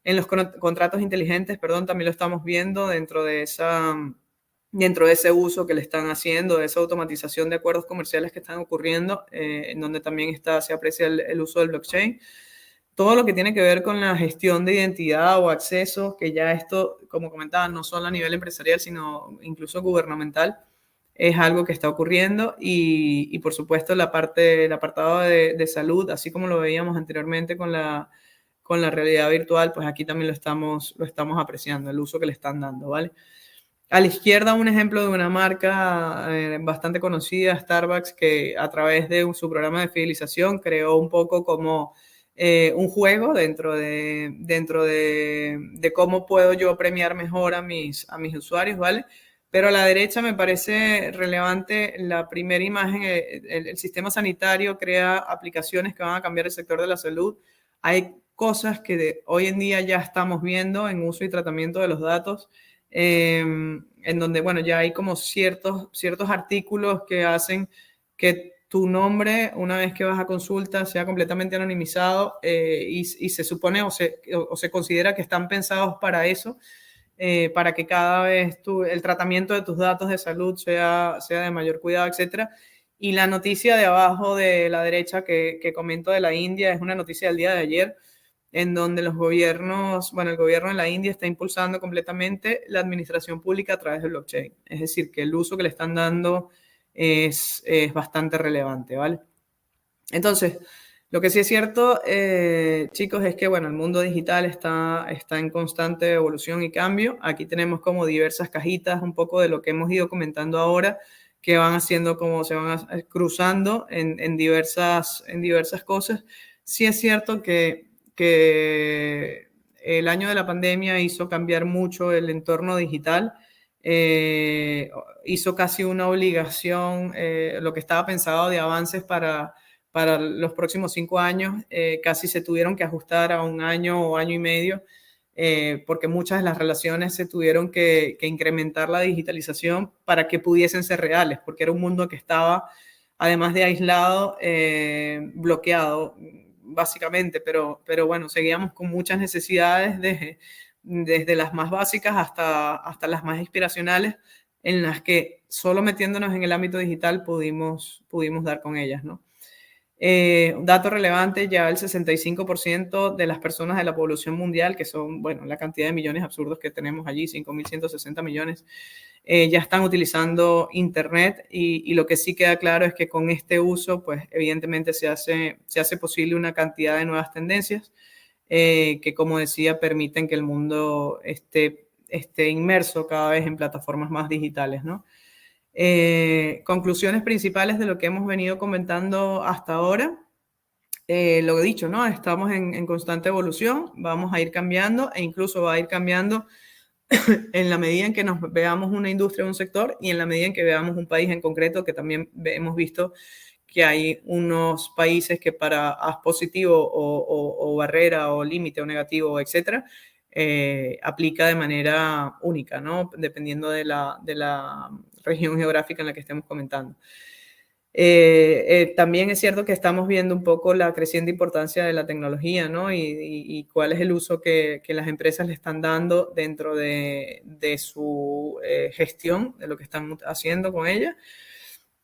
En los contratos inteligentes, perdón, también lo estamos viendo dentro de ese uso que le están haciendo, de esa automatización de acuerdos comerciales que están ocurriendo, en donde también se aprecia el uso del blockchain. Todo lo que tiene que ver con la gestión de identidad o acceso, que ya esto, como comentaba, no solo a nivel empresarial, sino incluso gubernamental, es algo que está ocurriendo y por supuesto el apartado de salud, así como lo veíamos anteriormente con la realidad virtual, pues aquí también lo estamos apreciando, el uso que le están dando, ¿vale? A la izquierda un ejemplo de una marca bastante conocida, Starbucks, que a través de su programa de fidelización creó un poco como un juego dentro de cómo puedo yo premiar mejor a mis usuarios, ¿vale? Pero a la derecha me parece relevante la primera imagen, el sistema sanitario crea aplicaciones que van a cambiar el sector de la salud. Hay cosas que hoy en día ya estamos viendo en uso y tratamiento de los datos, en donde, bueno, ya hay como ciertos artículos que hacen que tu nombre, una vez que vas a consulta, sea completamente anonimizado y se supone o se considera que están pensados para eso, para que cada vez el tratamiento de tus datos de salud sea de mayor cuidado, etcétera. Y la noticia de abajo de la derecha que comento de la India es una noticia del día de ayer, en donde el gobierno de la India está impulsando completamente la administración pública a través del blockchain. Es decir, que el uso que le están dando es bastante relevante, ¿vale? Entonces, lo que sí es cierto, chicos, es que, bueno, el mundo digital está en constante evolución y cambio. Aquí tenemos como diversas cajitas, un poco de lo que hemos ido comentando ahora, que van haciendo como se van cruzando en diversas cosas. Sí es cierto que el año de la pandemia hizo cambiar mucho el entorno digital, hizo casi una obligación, lo que estaba pensado de avances para los próximos 5 años, casi se tuvieron que ajustar a un año o año y medio, porque muchas de las relaciones se tuvieron que incrementar la digitalización para que pudiesen ser reales, porque era un mundo que estaba, además de aislado, bloqueado, básicamente, pero bueno, seguíamos con muchas necesidades desde las más básicas hasta las más inspiracionales, en las que solo metiéndonos en el ámbito digital pudimos dar con ellas, ¿no? Un dato relevante, ya el 65% de las personas de la población mundial, que son, bueno, la cantidad de millones absurdos que tenemos allí, 5.160 millones, ya están utilizando Internet y lo que sí queda claro es que con este uso, pues evidentemente se hace posible una cantidad de nuevas tendencias que, como decía, permiten que el mundo esté inmerso cada vez en plataformas más digitales, ¿no? Conclusiones principales de lo que hemos venido comentando hasta ahora. Lo he dicho, ¿no? Estamos en constante evolución, vamos a ir cambiando e incluso va a ir cambiando en la medida en que nos veamos una industria, un sector y en la medida en que veamos un país en concreto, que también hemos visto que hay unos países que para haz positivo o barrera o límite o negativo, etcétera, aplica de manera única, ¿no? Dependiendo de la región geográfica en la que estemos comentando. También es cierto que estamos viendo un poco la creciente importancia de la tecnología, ¿no? Y cuál es el uso que las empresas le están dando dentro de su gestión, de lo que están haciendo con ella.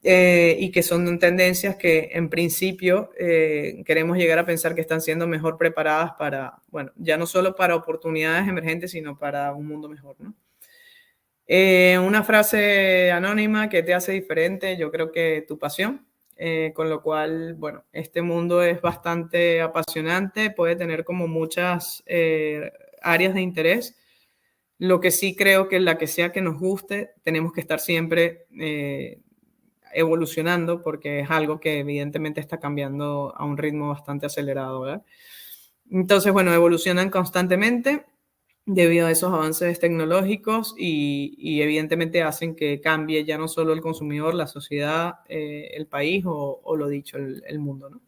Y que son tendencias que en principio queremos llegar a pensar que están siendo mejor preparadas para, bueno, ya no solo para oportunidades emergentes, sino para un mundo mejor, ¿no? Una frase anónima que te hace diferente, yo creo que tu pasión, con lo cual, bueno, este mundo es bastante apasionante, puede tener como muchas áreas de interés. Lo que sí creo que la que sea que nos guste, tenemos que estar siempre evolucionando porque es algo que evidentemente está cambiando a un ritmo bastante acelerado, ¿verdad? Entonces, bueno, evolucionan constantemente debido a esos avances tecnológicos y evidentemente hacen que cambie ya no solo el consumidor, la sociedad, el país o lo dicho, el mundo, ¿no?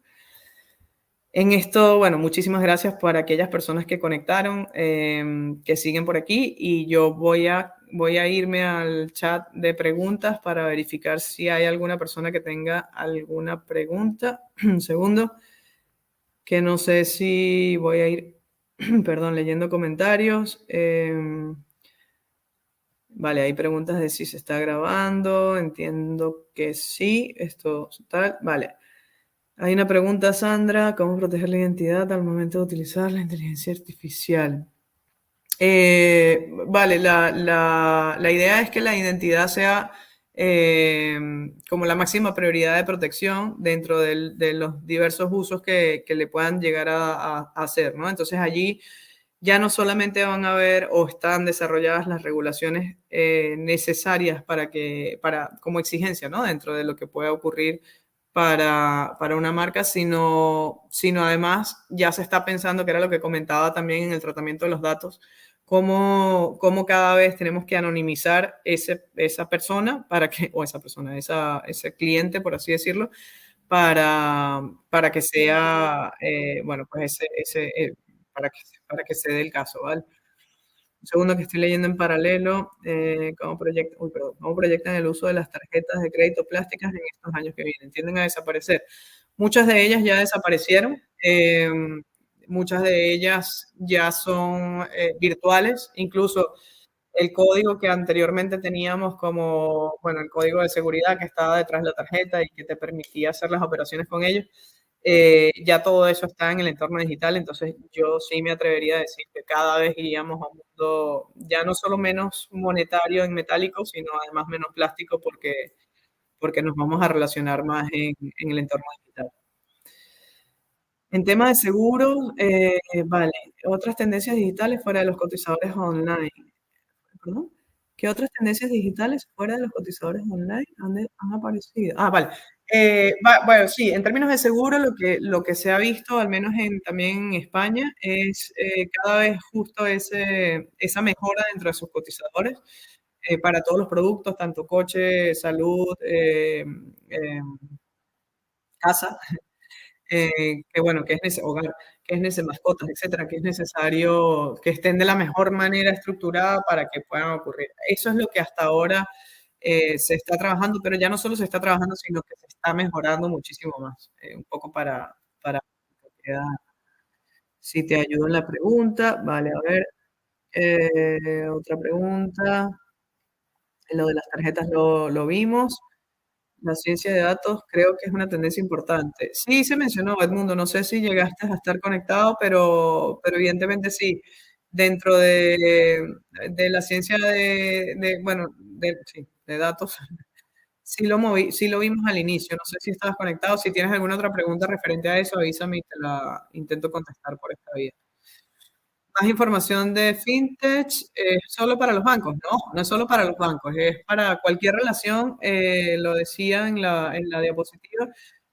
En esto, bueno, muchísimas gracias para aquellas personas que conectaron, que siguen por aquí y yo voy a irme al chat de preguntas para verificar si hay alguna persona que tenga alguna pregunta. Un segundo, que no sé si voy a ir, perdón, leyendo comentarios. Vale, hay preguntas de si se está grabando. Entiendo que sí. Esto tal. Vale. Hay una pregunta, Sandra. ¿Cómo proteger la identidad al momento de utilizar la inteligencia artificial? Vale, la idea es que la identidad sea eh, como la máxima prioridad de protección dentro de los diversos usos que le puedan llegar a hacer, ¿no? Entonces allí ya no solamente van a haber o están desarrolladas las regulaciones necesarias como exigencia, ¿no? Dentro de lo que pueda ocurrir para una marca, sino además ya se está pensando, que era lo que comentaba también en el tratamiento de los datos, cómo cada vez tenemos que anonimizar esa persona o esa persona, ese cliente, por así decirlo, para que sea, bueno, pues para que se dé el caso, ¿vale? Un segundo que estoy leyendo en paralelo, cómo proyectan el uso de las tarjetas de crédito plásticas en estos años que vienen. Tienden a desaparecer. Muchas de ellas ya desaparecieron. Muchas de ellas ya son virtuales. Incluso el código que anteriormente teníamos como, bueno, el código de seguridad que estaba detrás de la tarjeta y que te permitía hacer las operaciones con ellos, ya todo eso está en el entorno digital, entonces yo sí me atrevería a decir que cada vez iríamos a un mundo ya no solo menos monetario en metálico, sino además menos plástico porque nos vamos a relacionar más en el entorno digital. En tema de seguros, vale, otras tendencias digitales fuera de los cotizadores online. ¿Perdón? ¿Qué otras tendencias digitales fuera de los cotizadores online han aparecido? Ah, vale. Bueno, sí, en términos de seguro, lo que se ha visto, al menos también en España, es cada vez justo esa mejora dentro de sus cotizadores para todos los productos, tanto coche, salud, casa, que bueno, hogar, que es necesario, mascotas, etcétera, que es necesario que estén de la mejor manera estructurada para que puedan ocurrir. Eso es lo que hasta ahora se está trabajando, pero ya no solo se está trabajando, sino que se está mejorando muchísimo más. Un poco para si te ayudo en la pregunta. Vale, a ver, otra pregunta. Lo de las tarjetas lo vimos. La ciencia de datos creo que es una tendencia importante. Sí, se mencionó, Edmundo, no sé si llegaste a estar conectado, pero evidentemente sí. Dentro de la ciencia bueno, sí, de datos, sí lo vimos al inicio. No sé si estabas conectado. Si tienes alguna otra pregunta referente a eso, avísame y te la intento contestar por esta vía. Más información de fintech, solo para los bancos. No, no es solo para los bancos, es para cualquier relación, lo decía en la diapositiva,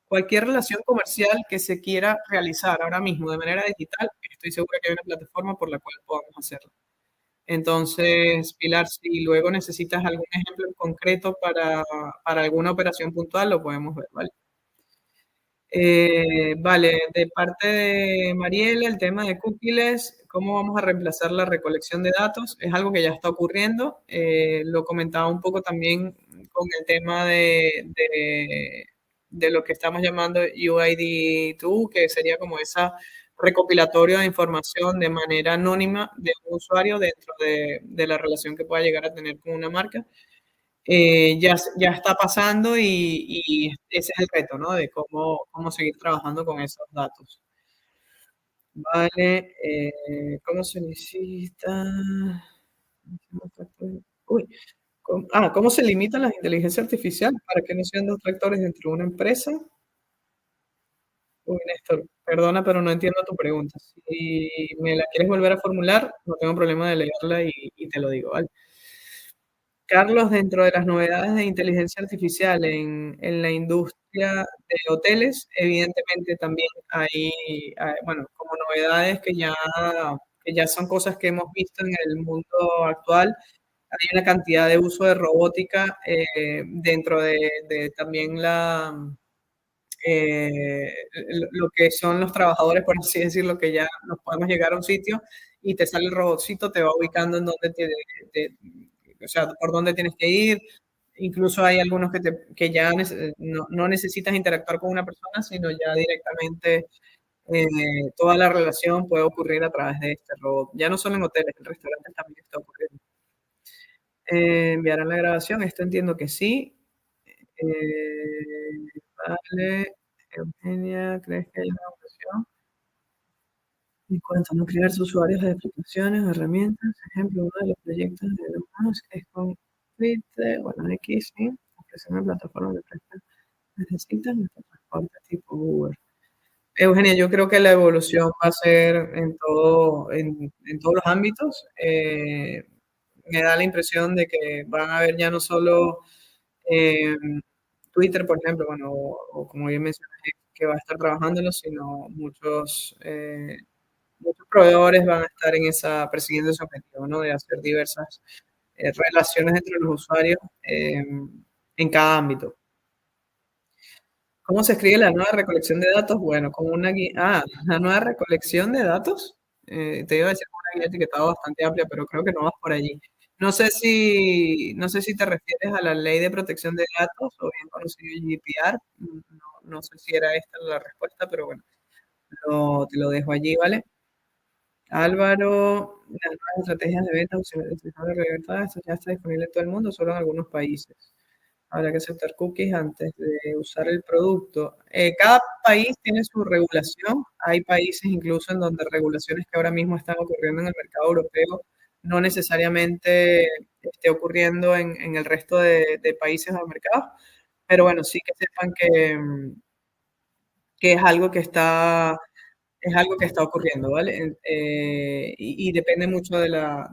cualquier relación comercial que se quiera realizar ahora mismo de manera digital, estoy segura que hay una plataforma por la cual podamos hacerlo. Entonces, Pilar, si luego necesitas algún ejemplo en concreto para alguna operación puntual, lo podemos ver, ¿vale? Vale, de parte de Mariela, el tema de cookies, ¿cómo vamos a reemplazar la recolección de datos? Es algo que ya está ocurriendo. Lo comentaba un poco también con el tema de lo que estamos llamando UID2, que sería como esa recopilatorio de información de manera anónima de un usuario dentro de la relación que pueda llegar a tener con una marca. Ya está pasando y ese es el reto, ¿no? De cómo seguir trabajando con esos datos. Vale, ¿cómo se necesita? Uy, ¿cómo se limitan las inteligencias artificiales para que no sean dos tractores dentro de una empresa? Uy, Néstor, perdona, pero no entiendo tu pregunta. Si me la quieres volver a formular, no tengo problema de leerla y te lo digo, ¿vale? Carlos, dentro de las novedades de inteligencia artificial en la industria de hoteles, evidentemente también bueno, como novedades que ya son cosas que hemos visto en el mundo actual, hay una cantidad de uso de robótica dentro de también lo que son los trabajadores, por así decirlo, que ya nos podemos llegar a un sitio y te sale el robotcito, te va ubicando en dónde o sea, por dónde tienes que ir. Incluso hay algunos que ya no necesitas interactuar con una persona, sino ya directamente toda la relación puede ocurrir a través de este robot. Ya no solo en hoteles, en restaurantes también está ocurriendo. ¿Enviarán la grabación? Esto entiendo que sí. Vale. Eugenia, ¿crees que hay una evolución? En cuanto a no crear usuarios de aplicaciones o herramientas, ejemplo, uno de los proyectos de Elon Musk es con Twitter, bueno, X, sí, ofrecer una plataforma de presta necesitas nuestro transporte tipo Uber. Eugenia, yo creo que la evolución va a ser en todos los ámbitos. Me da la impresión de que van a haber ya no solo eh, Twitter, por ejemplo, bueno, o como bien mencioné, que va a estar trabajándolo, sino muchos proveedores van a estar persiguiendo ese objetivo, ¿no? De hacer diversas relaciones entre los usuarios en cada ámbito. ¿Cómo se escribe la nueva recolección de datos? Bueno, con una guía. Ah, la nueva recolección de datos. Te iba a decir con una guía etiquetada bastante amplia, pero creo que no vas por allí. No sé si te refieres a la ley de protección de datos o bien conocido GDPR. No sé si era esta la respuesta, pero bueno, te lo dejo allí, ¿vale? Álvaro, las nuevas estrategias de venta optimización de libertad, esto ya está disponible en todo el mundo, solo en algunos países. Habrá que aceptar cookies antes de usar el producto. Cada país tiene su regulación. Hay países incluso en donde regulaciones que ahora mismo están ocurriendo en el mercado europeo no necesariamente esté ocurriendo en el resto de países o mercados. Pero bueno, sí que sepan que es algo que está ocurriendo, ¿vale? Y depende mucho de la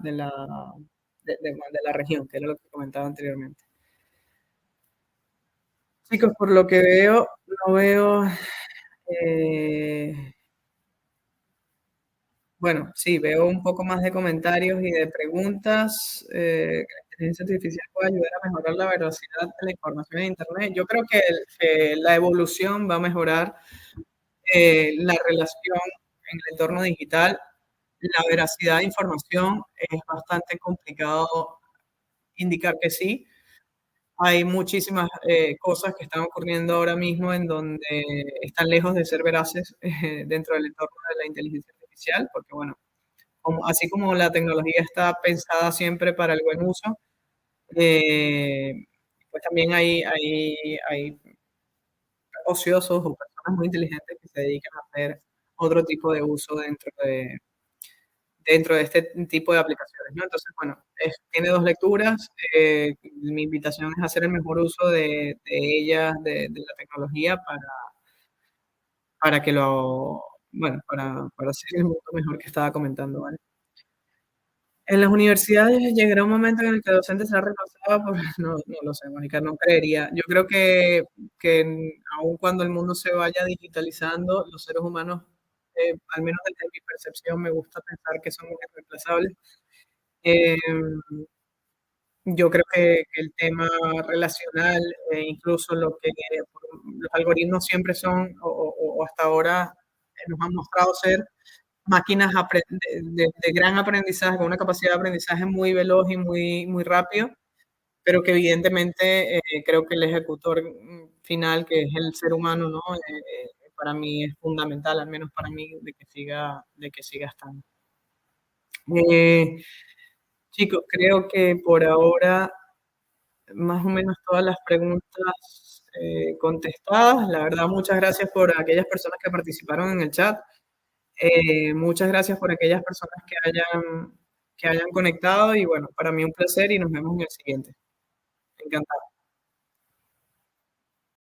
región, que era lo que comentaba anteriormente. Chicos, por lo que veo, no veo, eh, bueno, sí, veo un poco más de comentarios y de preguntas. Que la inteligencia artificial puede ayudar a mejorar la veracidad de la información en Internet. Yo creo que la evolución va a mejorar la relación en el entorno digital. La veracidad de información es bastante complicado indicar que sí. Hay muchísimas cosas que están ocurriendo ahora mismo en donde están lejos de ser veraces dentro del entorno de la inteligencia artificial, porque bueno, así como la tecnología está pensada siempre para el buen uso, eh, pues también hay ociosos o personas muy inteligentes que se dedican a hacer otro tipo de uso dentro de este tipo de aplicaciones, ¿no? Entonces, bueno, tiene dos lecturas. Mi invitación es hacer el mejor uso de ellas, de la tecnología, para que bueno, para hacer el mundo mejor que estaba comentando, ¿vale? En las universidades llegará un momento en el que el docente será reemplazado por... No lo sé, Mónica, no creería. Yo creo que aun cuando el mundo se vaya digitalizando, los seres humanos, al menos desde mi percepción, me gusta pensar que somos irreemplazables. Eh, yo creo que el tema relacional, incluso los algoritmos siempre son, o hasta ahora nos han mostrado ser máquinas de gran aprendizaje, con una capacidad de aprendizaje muy veloz y muy rápido, pero que evidentemente creo que el ejecutor final, que es el ser humano, ¿no? Para mí es fundamental, al menos para mí, de que siga estando. Eh, Chicos, creo que por ahora más o menos todas las preguntas contestadas. La verdad, muchas gracias por aquellas personas que participaron en el chat. Muchas gracias por aquellas personas que hayan conectado y bueno, para mí un placer y nos vemos en el siguiente. Encantado.